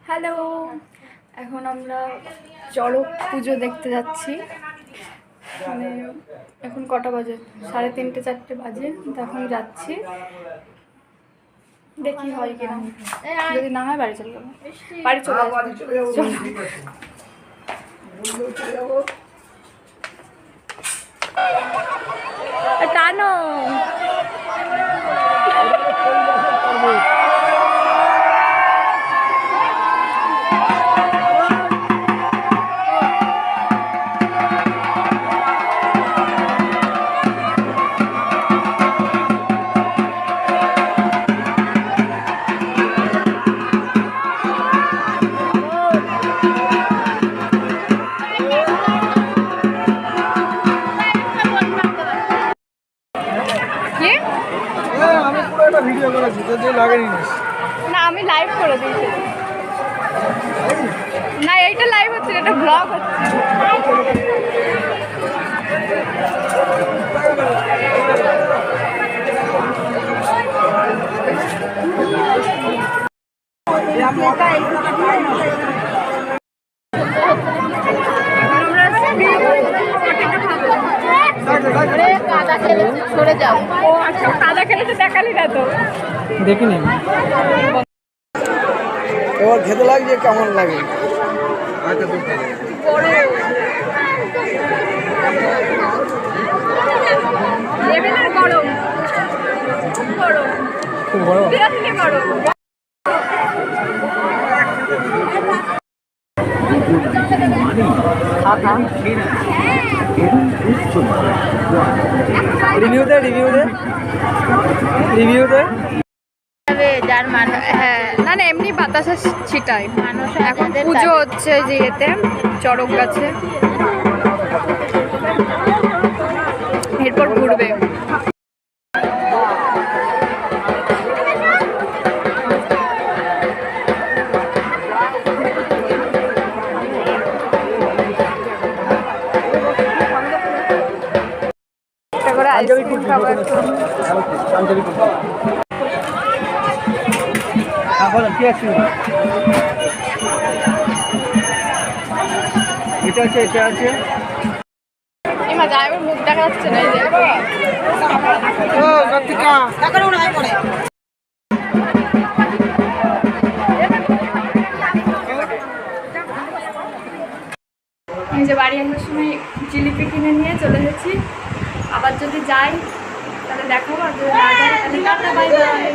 Hello, এখন আমরা চড়ক পুজো দেখতে যাচ্ছি। মানে এখন কটা বাজে? 3:30 4টে বাজে। তো এখন যাচ্ছি, দেখি হয় কিনা। যদি না হয় বাড়ি চলে যাবো। বাড়ি চলে যাবো। টানো ভিডিও করেছি তো যে লাগেনি না, আমি লাইভ করে দিয়েছি। না, এইটা লাইভ হচ্ছে, এটা ব্লগ হচ্ছে। সরে যাও। ও আচ্ছা, কাদা খেলেছে, দেখালি না তো? দেখিনি। এবার খেতে লাগছে, কেমন লাগে? গরম খুব গরম। রিভিউ দে যার মানুষ। হ্যাঁ, না না, এমনি বাতাসা ছিটাই মানুষ। এখন পুজো হচ্ছে যে এতে চড়ক গাছে, এরপর ঘুরবে। করে আইসক্রিম খাবো এখন। এটা আছে এমা গায়ের মুখ দেখা যাচ্ছে না। এই যে ও সত্যিকা টাকার উড়াই পড়ে। এই যে বাড়ি আসার সময় জিলিপি কিনে নিয়ে চলে এসেছি। আবার যদি যাই তাহলে দেখাবো, আর যদি না যাই তাহলে টাটা, বাই বাই।